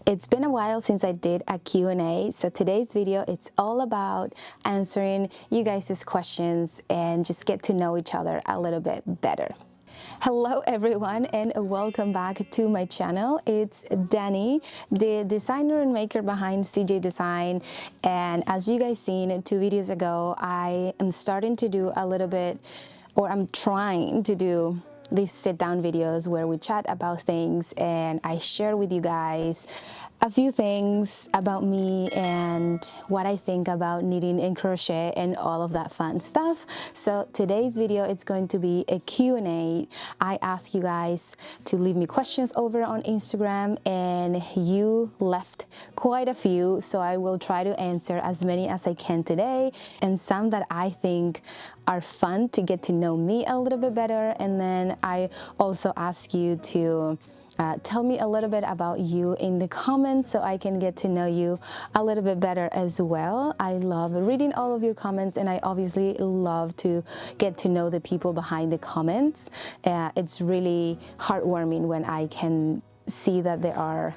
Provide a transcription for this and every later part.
It's been a while since I did a Q&A, so today's video, it's all about answering you guys' questions and just get to know each other a little bit better. Hello everyone and welcome back to my channel. It's Dani, the designer and maker behind CJ Design, and as you guys seen 2 videos ago, I am starting to do a little bit, or I'm trying to do these sit-down videos where we chat about things and I share with you guys a few things about me and what I think about knitting and crochet and all of that fun stuff. So today's video, it's going to be a Q&A. I asked you guys to leave me questions over on Instagram and you left quite a few, so I will try to answer as many as I can today, and some that I think are fun to get to know me a little bit better. And then I also ask you to tell me a little bit about you in the comments so I can get to know you a little bit better as well. I love reading all of your comments and I obviously love to get to know the people behind the comments. It's really heartwarming when I can see that there are,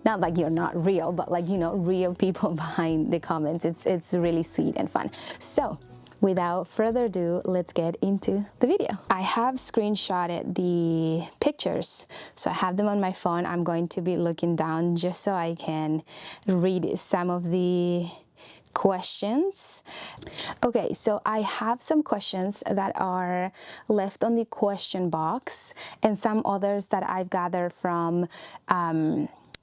not like you're not real, but like, you know, real people behind the comments. It's really sweet and fun. So without further ado, let's get into the video. I have screenshotted the pictures, so I have them on my phone. I'm going to be looking down just so I can read some of the questions. Okay, so I have some questions that are left on the question box and some others that I've gathered from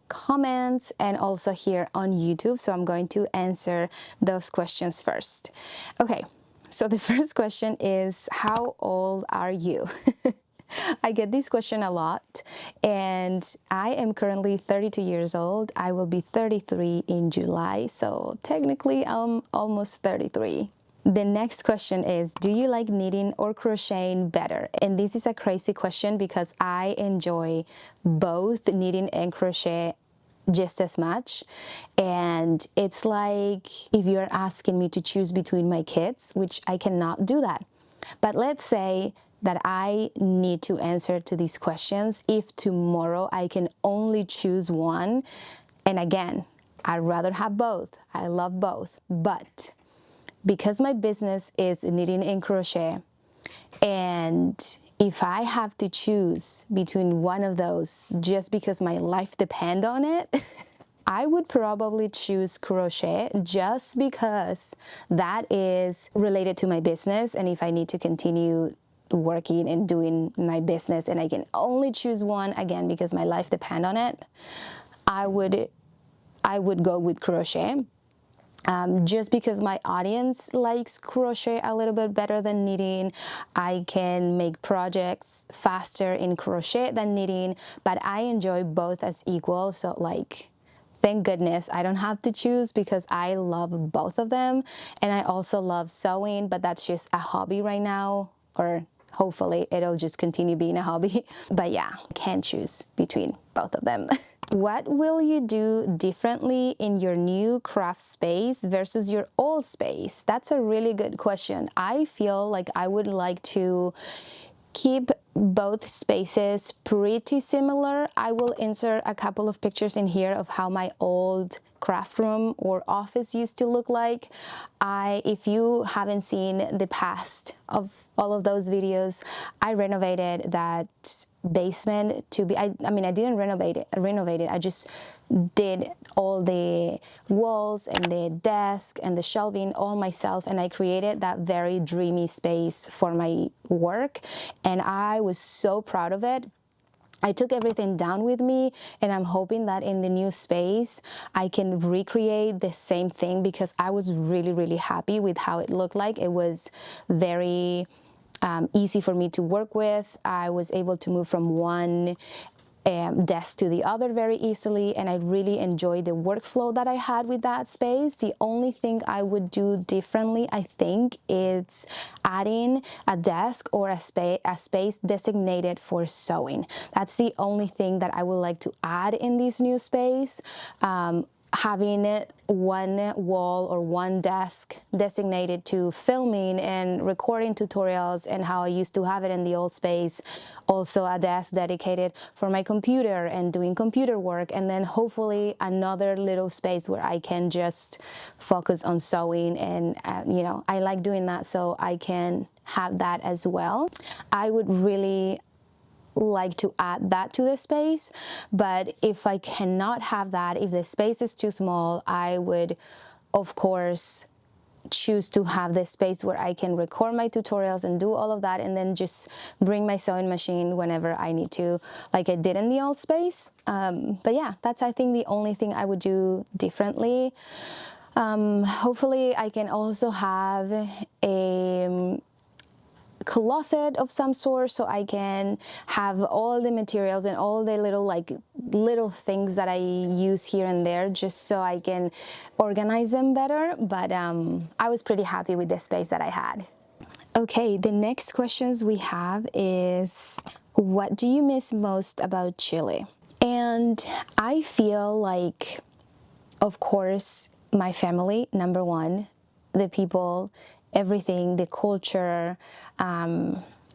comments and also here on YouTube. So I'm going to answer those questions first. Okay. So the first question is, how old are you? I get this question a lot, and I am currently 32 years old. I will be 33 in July, so technically I'm almost 33. The next question is, do you like knitting or crocheting better? And this is a crazy question because I enjoy both knitting and crochet just as much, and it's like if you're asking me to choose between my kids, which I cannot do that. But let's say that I need to answer to these questions. If tomorrow I can only choose one, and again, I'd rather have both. I love both, but because my business is knitting and crochet, and if I have to choose between one of those just because my life depends on it, I would probably choose crochet just because that is related to my business. And if I need to continue working and doing my business and I can only choose one, again, because my life depends on it, I would go with crochet. Just because my audience likes crochet a little bit better than knitting. I can make projects faster in crochet than knitting, but I enjoy both as equal. So like, thank goodness I don't have to choose because I love both of them. And I also love sewing, but that's just a hobby right now, or hopefully it'll just continue being a hobby. But yeah, I can't choose between both of them. What will you do differently in your new craft space versus your old space? That's a really good question. I feel like I would like to keep both spaces pretty similar. I will insert a couple of pictures in here of how my old craft room or office used to look like. If you haven't seen the past of all of those videos, I renovated that basement to be, I mean, I didn't renovate it, I just did all the walls and the desk and the shelving all myself, and I created that very dreamy space for my work, and I was so proud of it. I took everything down with me, and I'm hoping that in the new space I can recreate the same thing because I was really happy with how it looked like. It was very easy for me to work with. I was able to move from one desk to the other very easily, and I really enjoyed the workflow that I had with that space. The only thing I would do differently, I think, is adding a desk or a space designated for sewing. That's the only thing that I would like to add in this new space. having one wall or one desk designated to filming and recording tutorials, and how I used to have it in the old space, also a desk dedicated for my computer and doing computer work, and then hopefully another little space where I can just focus on sewing. And you know, I like doing that, so I can have that as well. I would really like to add that to the space, but if I cannot have that, if the space is too small, I would of course choose to have this space where I can record my tutorials and do all of that, and then just bring my sewing machine whenever I need to, like I did in the old space. But yeah, that's, I think, the only thing I would do differently. Hopefully I can also have a closet of some sort, so I can have all the materials and all the little things that I use here and there, just so I can organize them better. But I was pretty happy with the space that I had. Okay, the next questions we have is, what do you miss most about Chile? And I feel like, of course, my family, number one, the people, everything, the culture,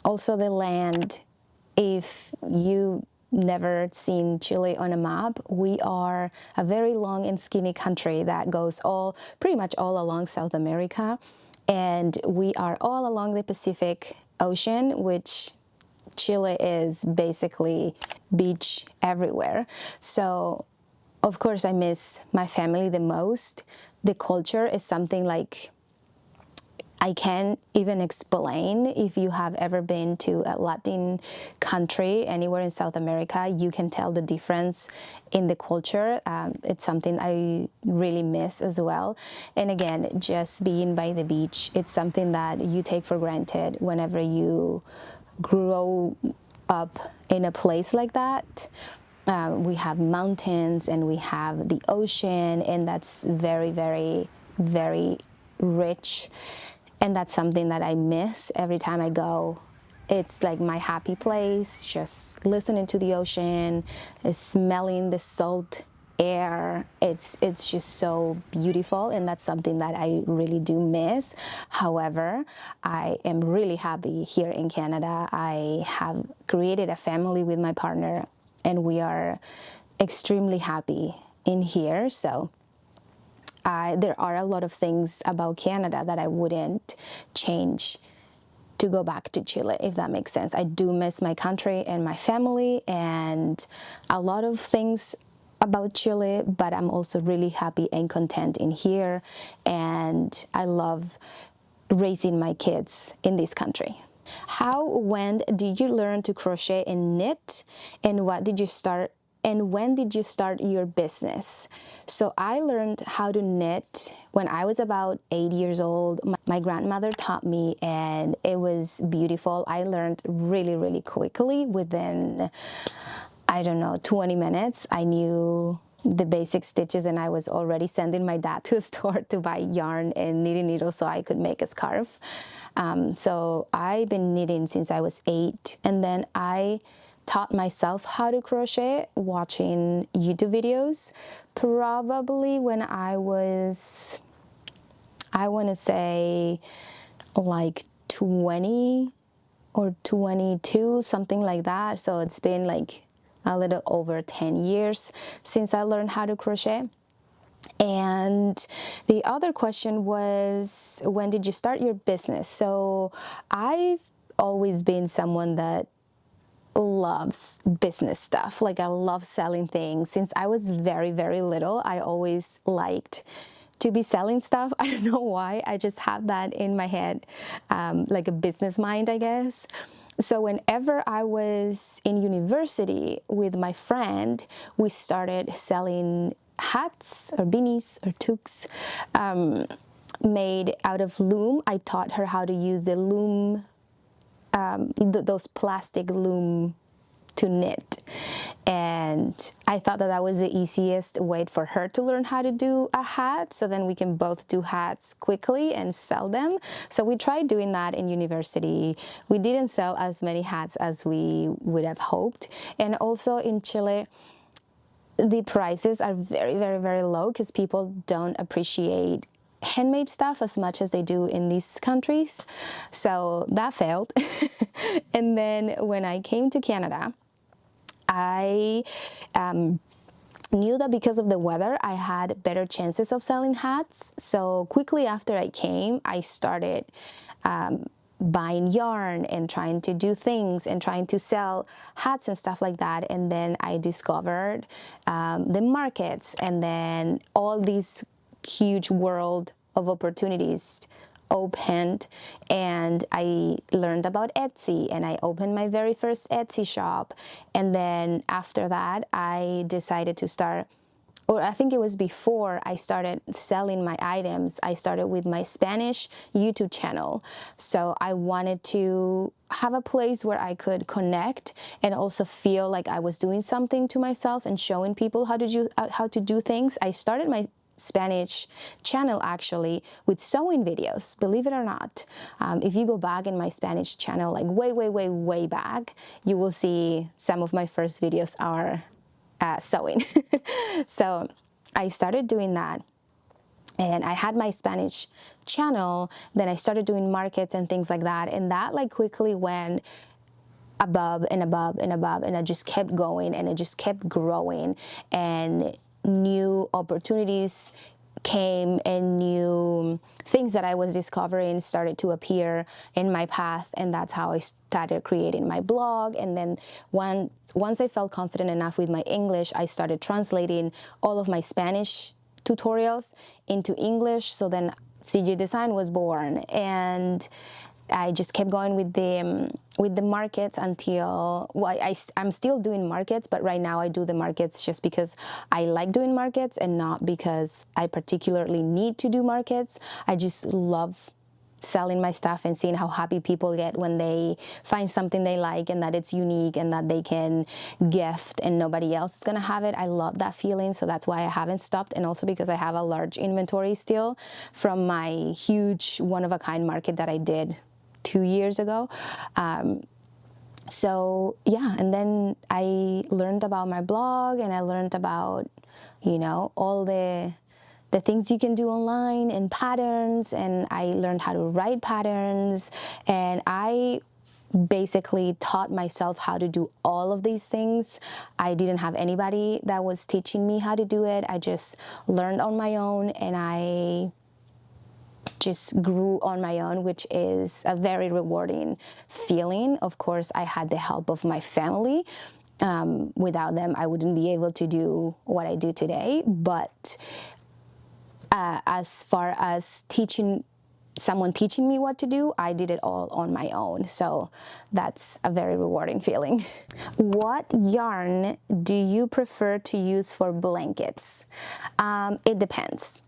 also the land. If you never seen Chile on a map, we are a very long and skinny country that goes pretty much all along South America, and we are all along the Pacific Ocean, which Chile is basically beach everywhere. So of course I miss my family the most. The culture is something like I can't even explain. If you have ever been to a Latin country anywhere in South America, you can tell the difference in the culture. It's something I really miss as well. And again, just being by the beach, it's something that you take for granted whenever you grow up in a place like that. We have mountains and we have the ocean, and that's very, very, very rich. And that's something that I miss every time I go. It's like my happy place, just listening to the ocean, smelling the salt air. It's just so beautiful, and that's something that I really do miss. However, I am really happy here in Canada. I have created a family with my partner, and we are extremely happy in here. So there are a lot of things about Canada that I wouldn't change to go back to Chile, if that makes sense. I do miss my country and my family and a lot of things about Chile, but I'm also really happy and content in here, and I love raising my kids in this country. When did you learn to crochet and knit, and what did you start? And when did you start your business? So I learned how to knit when I was about 8 years old. My grandmother taught me, and it was beautiful. I learned really, really quickly. Within, I don't know, 20 minutes, I knew the basic stitches, and I was already sending my dad to a store to buy yarn and knitting needles so I could make a scarf. So I've been knitting since I was 8, and then I taught myself how to crochet watching YouTube videos, probably when I was, I want to say like 20 or 22, something like that. So it's been like a little over 10 years since I learned how to crochet. And the other question was, when did you start your business? So I've always been someone that loves business stuff. Like, I love selling things. Since I was very, very little, I always liked to be selling stuff. I don't know why. I just have that in my head, like a business mind, I guess. So whenever I was in university with my friend, we started selling hats or beanies or toques made out of loom. I taught her how to use the loom, those plastic loom to knit, and I thought that that was the easiest way for her to learn how to do a hat, so then we can both do hats quickly and sell them. So we tried doing that in university. We didn't sell as many hats as we would have hoped. And also in Chile, the prices are very, very, very low because people don't appreciate handmade stuff as much as they do in these countries. So that failed. And then when I came to Canada, I knew that because of the weather, I had better chances of selling hats. So quickly after I came, I started buying yarn and trying to do things and trying to sell hats and stuff like that. And then I discovered the markets, and then all these huge world of opportunities opened, and I learned about Etsy, and I opened my very first Etsy shop. And then after that, I decided to start, or I think it was before I started selling my items, I started with my Spanish YouTube channel. So I wanted to have a place where I could connect and also feel like I was doing something to myself and showing people how to do things. I started my Spanish channel actually with sewing videos, believe it or not. If you go back in my Spanish channel, like way back, you will see some of my first videos are sewing. So I started doing that, and I had my Spanish channel. Then I started doing markets and things like that, and that like quickly went above and above and above, and I just kept going, and it just kept growing, and new opportunities came, and new things that I was discovering started to appear in my path. And that's how I started creating my blog. And then once I felt confident enough with my English, I started translating all of my Spanish tutorials into English. So then CG Design was born, and I just kept going with the markets until, well, I'm still doing markets, but right now I do the markets just because I like doing markets and not because I particularly need to do markets. I just love selling my stuff and seeing how happy people get when they find something they like and that it's unique and that they can gift and nobody else is gonna have it. I love that feeling, so that's why I haven't stopped. And also because I have a large inventory still from my huge one-of-a-kind market that I did 2 years ago. So yeah, and then I learned about my blog, and I learned about, you know, all the things you can do online and patterns, and I learned how to write patterns, and I basically taught myself how to do all of these things. I didn't have anybody that was teaching me how to do it. I just learned on my own, and I just grew on my own, which is a very rewarding feeling. Of course, I had the help of my family. Without them, I wouldn't be able to do what I do today. But as far as someone teaching me what to do, I did it all on my own. So that's a very rewarding feeling. What yarn do you prefer to use for blankets? It depends.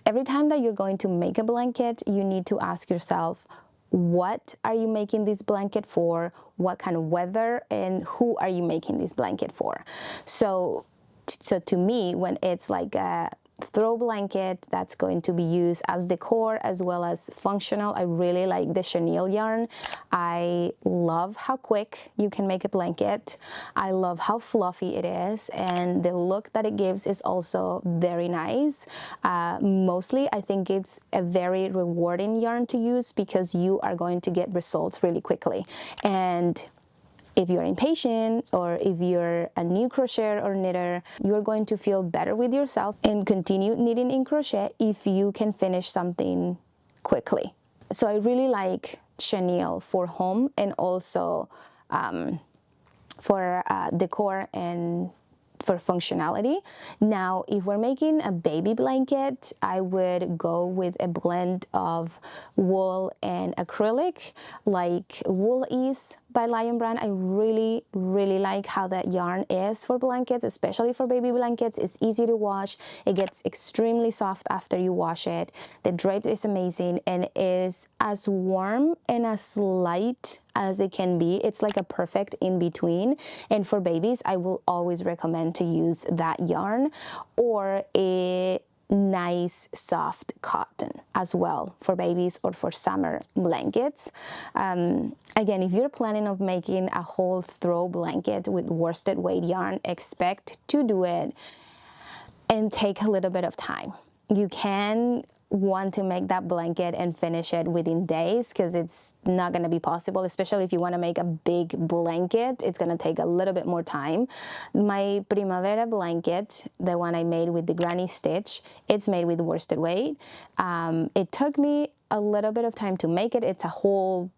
Every time that you're going to make a blanket, you need to ask yourself, what are you making this blanket for? What kind of weather, and who are you making this blanket for? So to me, when it's like a throw blanket that's going to be used as decor as well as functional, I really like the chenille yarn. I love how quick you can make a blanket. I love how fluffy it is, and the look that it gives is also very nice. Mostly I think it's a very rewarding yarn to use because you are going to get results really quickly. And if you're impatient, or if you're a new crocheter or knitter, you're going to feel better with yourself and continue knitting in crochet if you can finish something quickly. So I really like chenille for home, and also for decor and for functionality. Now, if we're making a baby blanket, I would go with a blend of wool and acrylic, like Wool Ease by Lion Brand. I really like how that yarn is for blankets, especially for baby blankets. It's easy to wash. It gets extremely soft after you wash it. The drape is amazing and is as warm and as light as it can be. It's like a perfect in between. And for babies, I will always recommend to use that yarn, or nice soft cotton as well for babies or for summer blankets. Again, if you're planning of making a whole throw blanket with worsted weight yarn, expect to do it and take a little bit of time. You can want to make that blanket and finish it within days, because it's not going to be possible, especially if you want to make a big blanket. It's going to take a little bit more time. My Primavera blanket, the one I made with the granny stitch, it's made with worsted weight. It took me a little bit of time to make it. It's a whole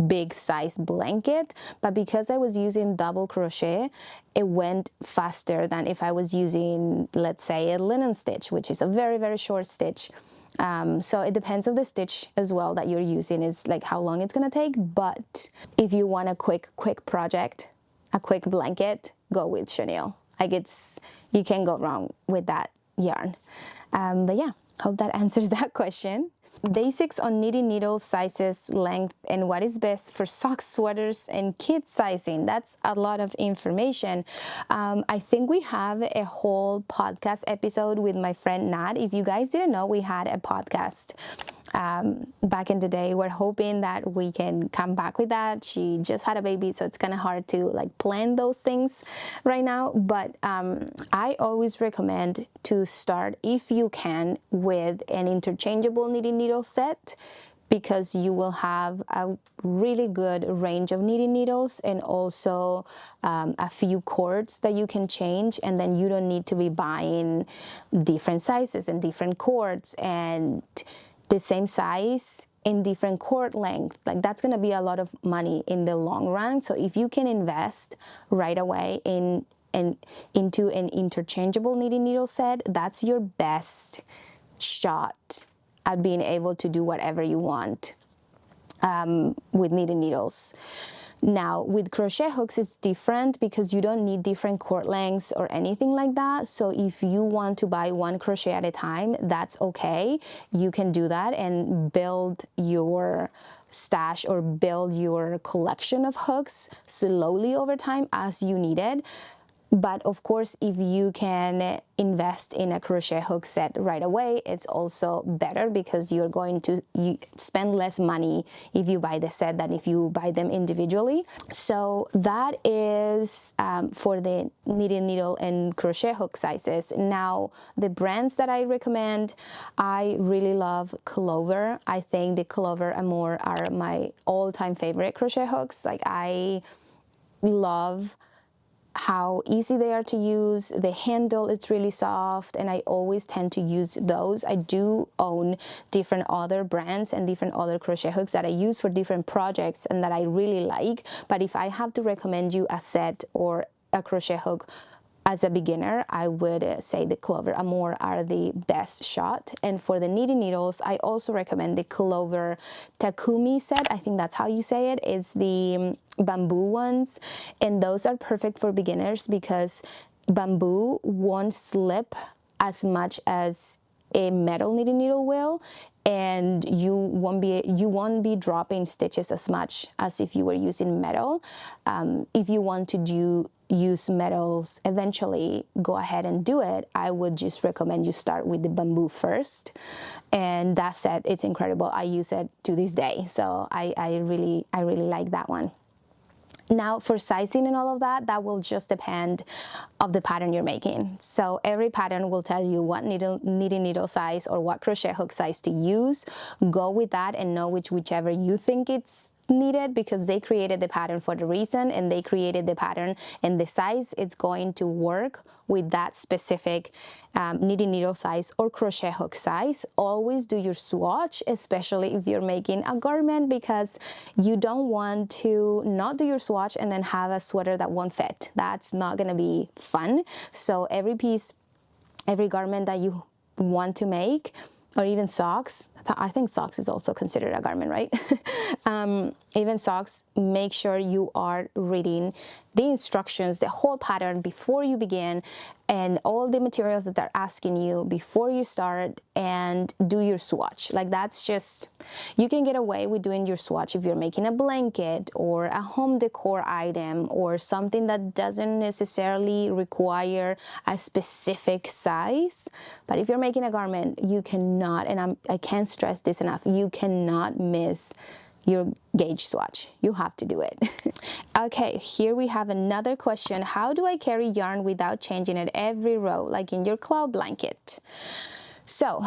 big size blanket, but because I was using double crochet, it went faster than if I was using, let's say, a linen stitch, which is a very, very short stitch. So it depends on the stitch as well that you're using, is like how long it's gonna take. But if you want a quick project, a quick blanket, go with chenille. Like, you can't go wrong with that yarn. But yeah, hope that answers that question. Basics on knitting needle sizes, length, and what is best for socks, sweaters, and kid sizing. That's a lot of information. I think we have a whole podcast episode with my friend Nat. If you guys didn't know, we had a podcast back in the day. We're hoping that we can come back with that. She just had a baby, so it's kind of hard to like plan those things right now. But I always recommend to start, if you can, with an interchangeable knitting needle set, because you will have a really good range of knitting needles, and also a few cords that you can change, and then you don't need to be buying different sizes and different cords and the same size in different cord length. Like, that's going to be a lot of money in the long run. So if you can invest right away into an interchangeable knitting needle set, that's your best shot at being able to do whatever you want with knitting needles. Now, with crochet hooks, it's different because you don't need different cord lengths or anything like that. So if you want to buy one crochet at a time, that's okay. You can do that and build your stash or build your collection of hooks slowly over time as you need it. But of course, if you can invest in a crochet hook set right away, it's also better, because you're going to spend less money if you buy the set than if you buy them individually. So that is for the knitting needle and crochet hook sizes. Now, the brands that I recommend, I really love Clover. I think the Clover Amour are my all-time favorite crochet hooks. Like, I love how easy they are to use. The handle is really soft, and I always tend to use those. I do own different other brands and different other crochet hooks that I use for different projects and that I really like. But if I have to recommend you a set or a crochet hook as a beginner, I would say the Clover Amour are the best shot. And for the knitting needles, I also recommend the Clover Takumi set. I think that's how you say it. It's the bamboo ones, and those are perfect for beginners because bamboo won't slip as much as a metal knitting needle will, and you won't be dropping stitches as much as if you were using metal. If you want to use metals eventually, go ahead and do it. I would just recommend you start with the bamboo first, and that set, it's incredible. I use it to this day, so I really like that one. Now, for sizing and all of that, that will just depend of the pattern you're making. So every pattern will tell you what knitting needle size or what crochet hook size to use. Go with that and know whichever you think it's needed, because they created the pattern for the reason, and they created the pattern and the size it's going to work with that specific knitting needle size or crochet hook size. Always do your swatch, especially if you're making a garment, because you don't want to not do your swatch and then have a sweater that won't fit. That's not going to be fun. So every garment that you want to make, or even socks. I think socks is also considered a garment, right? Even socks, make sure you are reading the instructions, the whole pattern before you begin, and all the materials that they're asking you before you start, and do your swatch. Like, that's just, you can get away with doing your swatch if you're making a blanket or a home decor item or something that doesn't necessarily require a specific size. But if you're making a garment, you cannot, and I can't stress this enough, you cannot miss your gauge swatch. You have to do it. Okay, here we have another question. How do I carry yarn without changing it every row, like in your cloud blanket? So,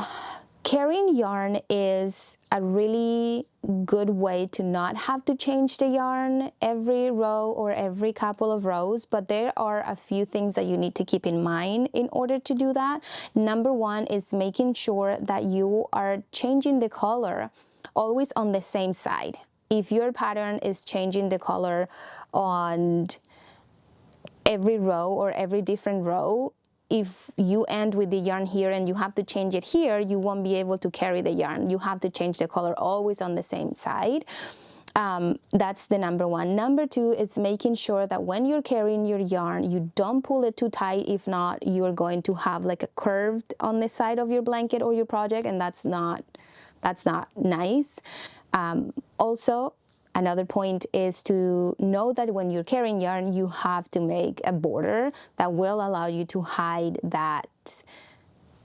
carrying yarn is a really good way to not have to change the yarn every row or every couple of rows, but there are a few things that you need to keep in mind in order to do that. Number one is making sure that you are changing the color always on the same side. If your pattern is changing the color on every row or every different row, if you end with the yarn here and you have to change it here, you won't be able to carry the yarn. You have to change the color always on the same side. That's the number one. Number two is making sure that when you're carrying your yarn, you don't pull it too tight. If not, you're going to have like a curved on the side of your blanket or your project, and that's not nice. Also, another point is to know that when you're carrying yarn, you have to make a border that will allow you to hide that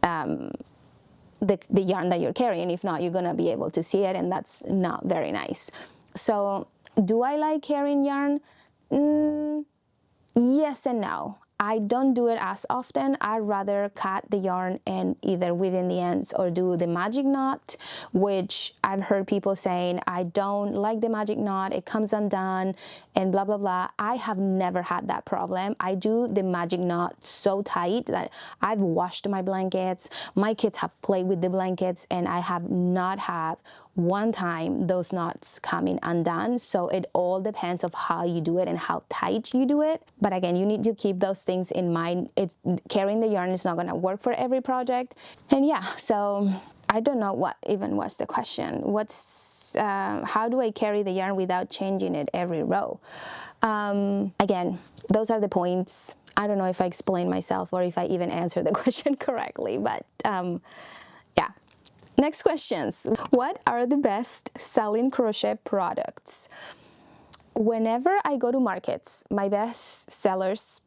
the yarn that you're carrying. If not, you're gonna be able to see it, and that's not very nice. So, do I like carrying yarn? Yes and no. I don't do it as often. I'd rather cut the yarn and either within the ends or do the magic knot, which I've heard people saying, I don't like the magic knot, it comes undone and blah, blah, blah. I have never had that problem. I do the magic knot so tight that I've washed my blankets, my kids have played with the blankets, and I have not had one time those knots coming undone. So it all depends of how you do it and how tight you do it. But again, you need to keep those things in mind. Carrying the yarn is not going to work for every project. And yeah, so I don't know what even was the question. How do I carry the yarn without changing it every row? Again, those are the points. I don't know if I explained myself or if I even answered the question correctly, but yeah. Next questions. What are the best selling crochet products? Whenever I go to markets, my best sellers,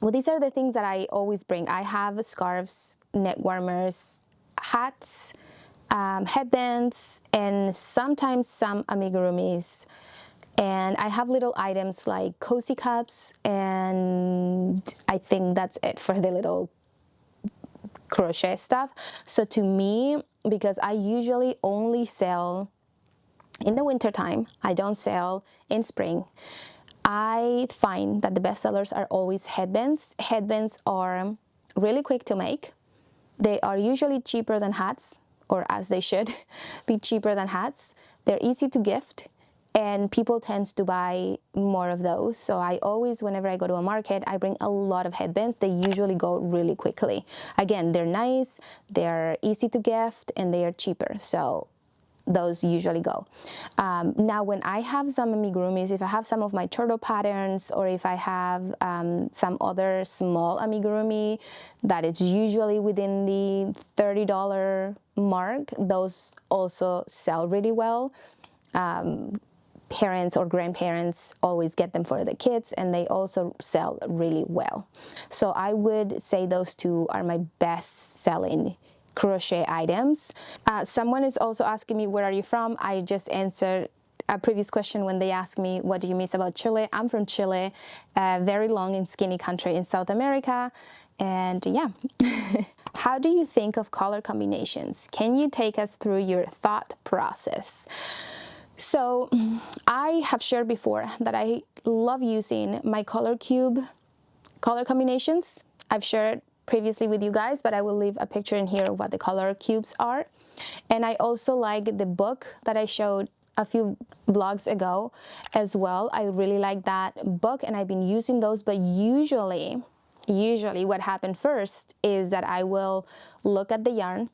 well, these are the things that I always bring. I have scarves, neck warmers, hats, headbands, and sometimes some amigurumis. And I have little items like cozy cups, and I think that's it for the little crochet stuff. So to me, because I usually only sell in the winter time, I don't sell in spring, I find that the best sellers are always headbands. Headbands are really quick to make. They are usually cheaper than hats, or as they should be cheaper than hats. They're easy to gift, and people tend to buy more of those. So I always, whenever I go to a market, I bring a lot of headbands. They usually go really quickly. Again, they're nice, they're easy to gift, and they are cheaper. So those usually go. Now, when I have some amigurumis, if I have some of my turtle patterns, or if I have some other small amigurumi that it's usually within the $30 mark, those also sell really well. Parents or grandparents always get them for the kids, and they also sell really well. So I would say those two are my best selling crochet items. Someone is also asking me, where are you from? I just answered a previous question when they asked me, what do you miss about Chile? I'm from Chile, a very long and skinny country in South America. And yeah. How do you think of color combinations? Can you take us through your thought process? So I have shared before that I love using my color cube color combinations. I've shared previously with you guys, but I will leave a picture in here of what the color cubes are. And I also like the book that I showed a few vlogs ago as well. I really like that book, and I've been using those. But usually what happened first is that I will look at the yarn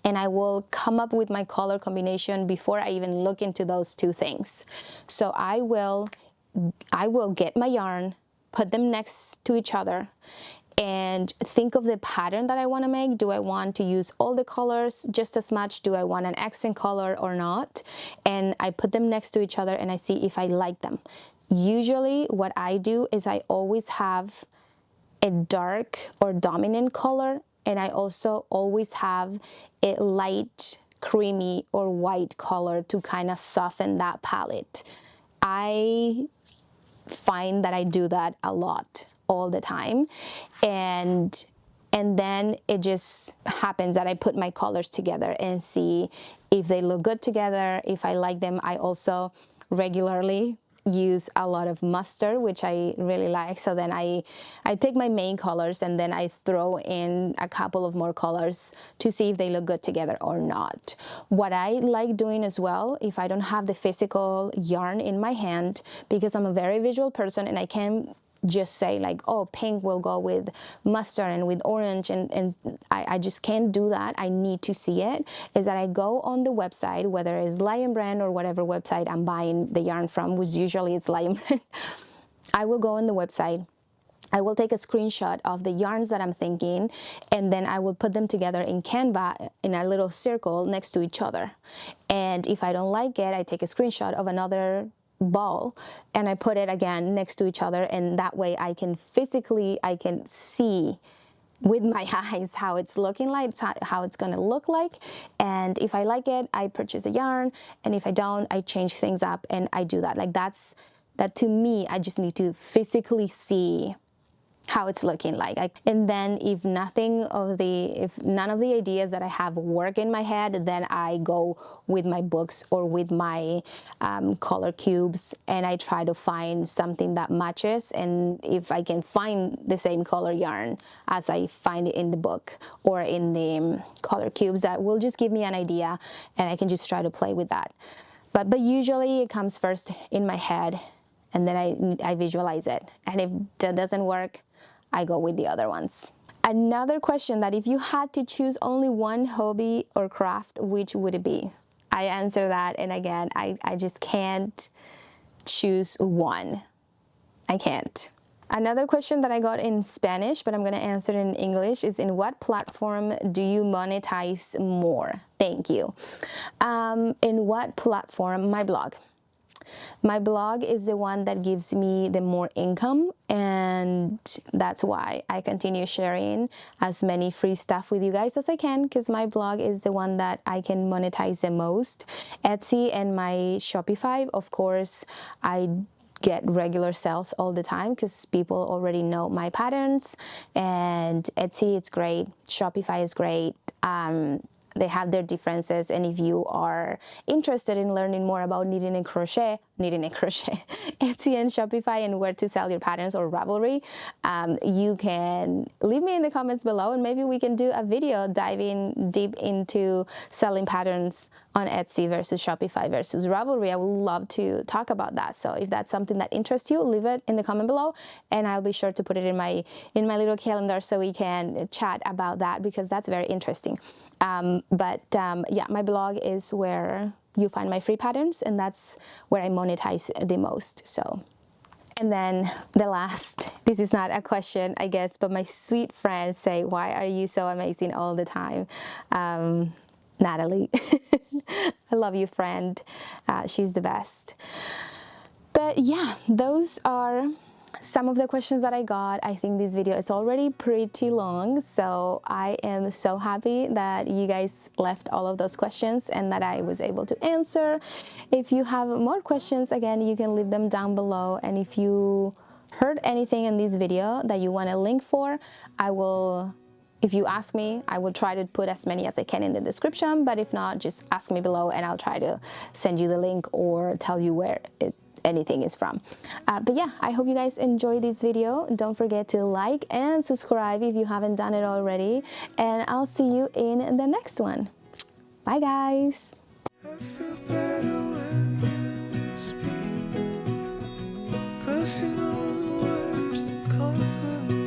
and I will come up with my color combination before I even look into those two things. So I will get my yarn, put them next to each other, and think of the pattern that I want to make. Do I want to use all the colors just as much? Do I want an accent color or not? And I put them next to each other and I see if I like them. Usually what I do is I always have a dark or dominant color, and I also always have a light creamy or white color to kind of soften that palette. I find that I do that a lot, all the time, and then it just happens that I put my colors together and see if they look good together, if I like them. I also regularly use a lot of mustard, which I really like. So then I pick my main colors and then I throw in a couple of more colors to see if they look good together or not. What I like doing as well, if I don't have the physical yarn in my hand, because I'm a very visual person and I can just say like, oh, pink will go with mustard and with orange, and I just can't do that. I need to see it. Is that I go on the website, whether it's Lion Brand or whatever website I'm buying the yarn from, which usually it's Lion Brand. I will go on the website, I will take a screenshot of the yarns that I'm thinking, and then I will put them together in Canva in a little circle next to each other. And if I don't like it, I take a screenshot of another ball and I put it again next to each other, and that way I can see with my eyes how it's looking like, how it's gonna look like. And if I like it, I purchase a yarn, and if I don't, I change things up and I do that. Like that to me, I just need to physically see how it's looking like. And then if none of the ideas that I have work in my head, then I go with my books or with my color cubes, and I try to find something that matches. And if I can find the same color yarn as I find it in the book or in the color cubes, that will just give me an idea, and I can just try to play with that. But usually it comes first in my head, and then I visualize it. And if that doesn't work, I go with the other ones. Another question, that if you had to choose only one hobby or craft, which would it be? I answer that, and again, I just can't choose one. I can't. Another question that I got in Spanish, but I'm going to answer in English, is in what platform do you monetize more? Thank you. In what platform? My blog. My blog is the one that gives me the more income, and that's why I continue sharing as many free stuff with you guys as I can, because my blog is the one that I can monetize the most. Etsy and my Shopify, of course, I get regular sales all the time because people already know my patterns, and Etsy, it's great. Shopify is great. They have their differences, and if you are interested in learning more about knitting and crochet, Etsy and Shopify, and where to sell your patterns, or Ravelry, you can leave me in the comments below, and maybe we can do a video diving deep into selling patterns on Etsy versus Shopify versus Ravelry. I would love to talk about that. So if that's something that interests you, leave it in the comment below, and I'll be sure to put it in my little calendar so we can chat about that, because that's very interesting. Yeah, my blog is where you find my free patterns, and that's where I monetize the most. So, and then the last, this is not a question, I guess, but my sweet friends say, why are you so amazing all the time? Natalie, I love you, friend. She's the best. But yeah, those are some of the questions that I got. I think this video is already pretty long, so I am so happy that you guys left all of those questions and that I was able to answer. If you have more questions, again, you can leave them down below, and if you heard anything in this video that you want a link for, if you ask me, I will try to put as many as I can in the description, but if not, just ask me below and I'll try to send you the link or tell you where anything is from. But yeah, I hope you guys enjoy this video. Don't forget to like and subscribe if you haven't done it already, and I'll see you in the next one. Bye guys. I feel better when you speak, pressing all the words to comfort me.